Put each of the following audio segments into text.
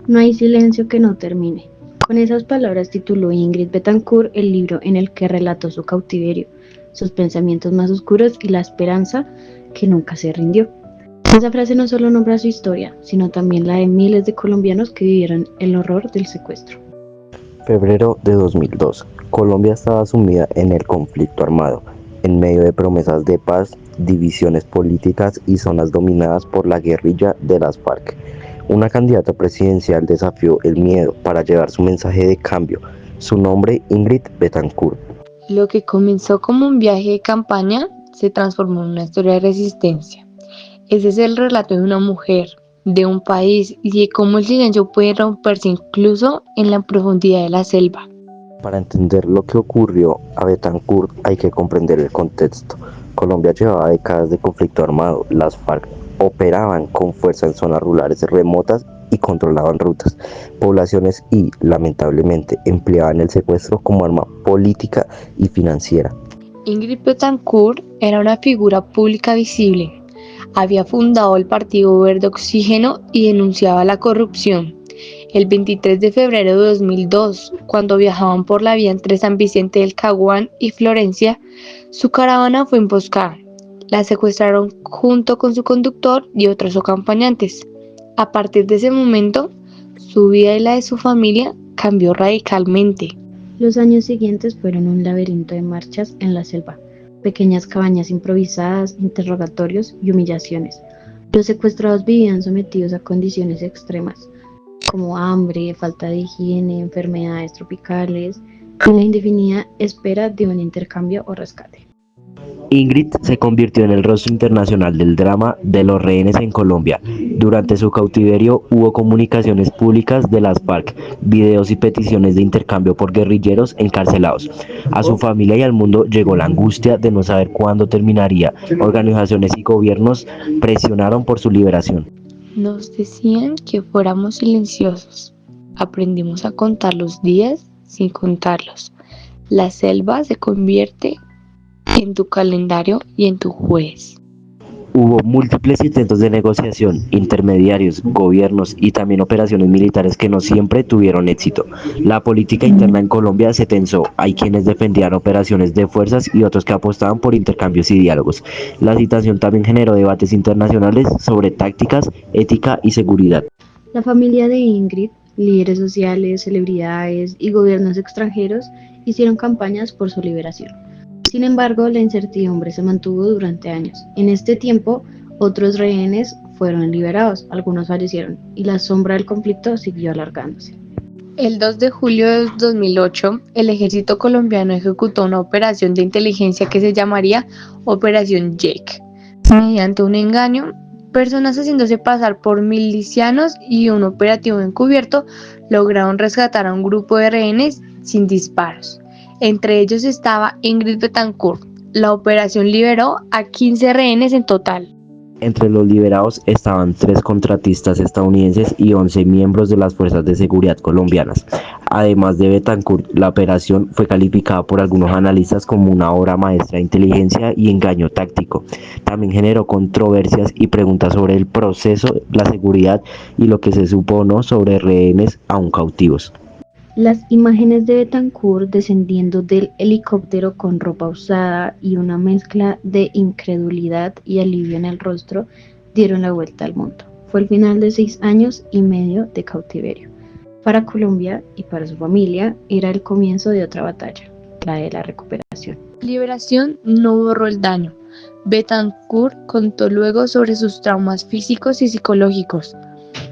No hay silencio que no termine. Con esas palabras tituló Ingrid Betancourt el libro en el que relató su cautiverio, sus pensamientos más oscuros y la esperanza que nunca se rindió. Esa frase no solo nombra su historia, sino también la de miles de colombianos que vivieron el horror del secuestro. Febrero de 2002. Colombia estaba sumida en el conflicto armado, en medio de promesas de paz, divisiones políticas y zonas dominadas por la guerrilla de las FARC. Una candidata presidencial desafió el miedo para llevar su mensaje de cambio. Su nombre, Ingrid Betancourt. Lo que comenzó como un viaje de campaña se transformó en una historia de resistencia. Ese es el relato de una mujer, de un país y de cómo el silencio puede romperse incluso en la profundidad de la selva. Para entender lo que ocurrió a Betancourt hay que comprender el contexto. Colombia llevaba décadas de conflicto armado. Las FARC operaban con fuerza en zonas rurales remotas y controlaban rutas, poblaciones y, lamentablemente, empleaban el secuestro como arma política y financiera. Ingrid Betancourt era una figura pública visible. Había fundado el Partido Verde Oxígeno y denunciaba la corrupción. El 23 de febrero de 2002, cuando viajaban por la vía entre San Vicente del Caguán y Florencia, su caravana fue emboscada. La secuestraron junto con su conductor y otros acompañantes. A partir de ese momento, su vida y la de su familia cambió radicalmente. Los años siguientes fueron un laberinto de marchas en la selva, pequeñas cabañas improvisadas, interrogatorios y humillaciones. Los secuestrados vivían sometidos a condiciones extremas, como hambre, falta de higiene, enfermedades tropicales y la indefinida espera de un intercambio o rescate. Ingrid se convirtió en el rostro internacional del drama de los rehenes en Colombia. Durante su cautiverio hubo comunicaciones públicas de las FARC, videos y peticiones de intercambio por guerrilleros encarcelados. A su familia y al mundo llegó la angustia de no saber cuándo terminaría. Organizaciones y gobiernos presionaron por su liberación. Nos decían que fuéramos silenciosos. Aprendimos a contar los días sin contarlos. La selva se convierte en tu calendario y en tu juez. Hubo múltiples intentos de negociación, intermediarios, gobiernos y también operaciones militares que no siempre tuvieron éxito. La política interna en Colombia se tensó. Hay quienes defendían operaciones de fuerzas y otros que apostaban por intercambios y diálogos. La situación también generó debates internacionales sobre tácticas, ética y seguridad. La familia de Ingrid, líderes sociales, celebridades y gobiernos extranjeros hicieron campañas por su liberación. Sin embargo, la incertidumbre se mantuvo durante años. En este tiempo, otros rehenes fueron liberados, algunos fallecieron, y la sombra del conflicto siguió alargándose. El 2 de julio de 2008, el ejército colombiano ejecutó una operación de inteligencia que se llamaría Operación Jake. Mediante un engaño, personas haciéndose pasar por milicianos y un operativo encubierto lograron rescatar a un grupo de rehenes sin disparos. Entre ellos estaba Ingrid Betancourt. La operación liberó a 15 rehenes en total. Entre los liberados estaban 3 contratistas estadounidenses y 11 miembros de las fuerzas de seguridad colombianas. Además de Betancourt, la operación fue calificada por algunos analistas como una obra maestra de inteligencia y engaño táctico. También generó controversias y preguntas sobre el proceso, la seguridad y lo que se supo o no sobre rehenes aún cautivos. Las imágenes de Betancourt descendiendo del helicóptero con ropa usada y una mezcla de incredulidad y alivio en el rostro dieron la vuelta al mundo. Fue el final de 6 años y medio de cautiverio. Para Colombia y para su familia era el comienzo de otra batalla, la de la recuperación. Liberación no borró el daño. Betancourt contó luego sobre sus traumas físicos y psicológicos.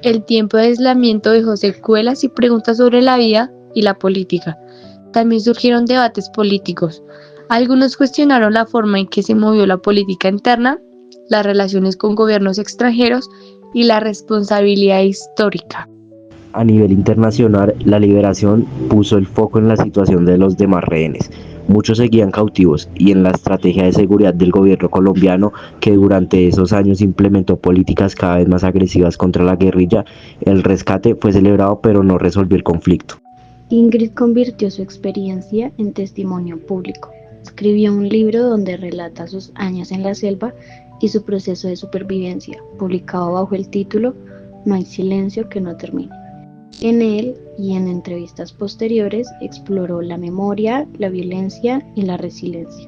El tiempo de aislamiento dejó secuelas y preguntas sobre la vida y la política. También surgieron debates políticos. Algunos cuestionaron la forma en que se movió la política interna, las relaciones con gobiernos extranjeros y la responsabilidad histórica. A nivel internacional, la liberación puso el foco en la situación de los demás rehenes. Muchos seguían cautivos y en la estrategia de seguridad del gobierno colombiano, que durante esos años implementó políticas cada vez más agresivas contra la guerrilla, el rescate fue celebrado pero no resolvió el conflicto. Ingrid convirtió su experiencia en testimonio público. Escribió un libro donde relata sus años en la selva y su proceso de supervivencia, publicado bajo el título No hay silencio que no termine. En él y en entrevistas posteriores exploró la memoria, la violencia y la resiliencia.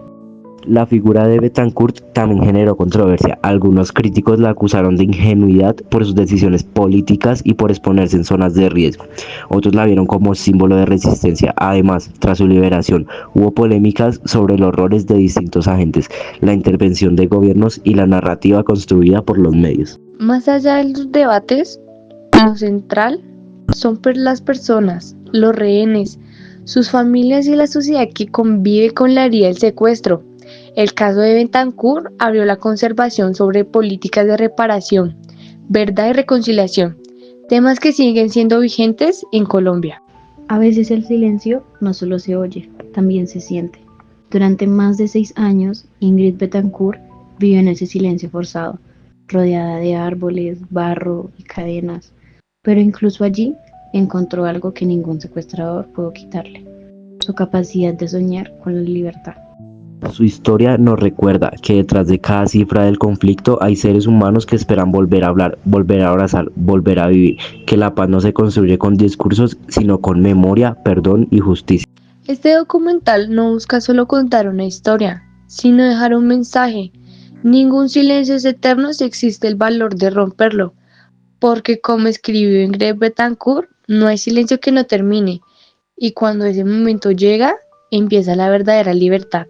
La figura de Betancourt también generó controversia. Algunos críticos la acusaron de ingenuidad por sus decisiones políticas y por exponerse en zonas de riesgo. Otros la vieron como símbolo de resistencia. Además, tras su liberación, hubo polémicas sobre los roles de distintos agentes, la intervención de gobiernos y la narrativa construida por los medios. Más allá de los debates, lo central son las personas, los rehenes, sus familias y la sociedad que convive con la herida del secuestro. El caso de Betancourt abrió la conversación sobre políticas de reparación, verdad y reconciliación, temas que siguen siendo vigentes en Colombia. A veces el silencio no solo se oye, también se siente. Durante más de 6 años, Ingrid Betancourt vivió en ese silencio forzado, rodeada de árboles, barro y cadenas, pero incluso allí encontró algo que ningún secuestrador pudo quitarle: su capacidad de soñar con la libertad. Su historia nos recuerda que detrás de cada cifra del conflicto hay seres humanos que esperan volver a hablar, volver a abrazar, volver a vivir, que la paz no se construye con discursos, sino con memoria, perdón y justicia. Este documental no busca solo contar una historia, sino dejar un mensaje. Ningún silencio es eterno si existe el valor de romperlo, porque como escribió Ingrid Betancourt, no hay silencio que no termine, y cuando ese momento llega, empieza la verdadera libertad.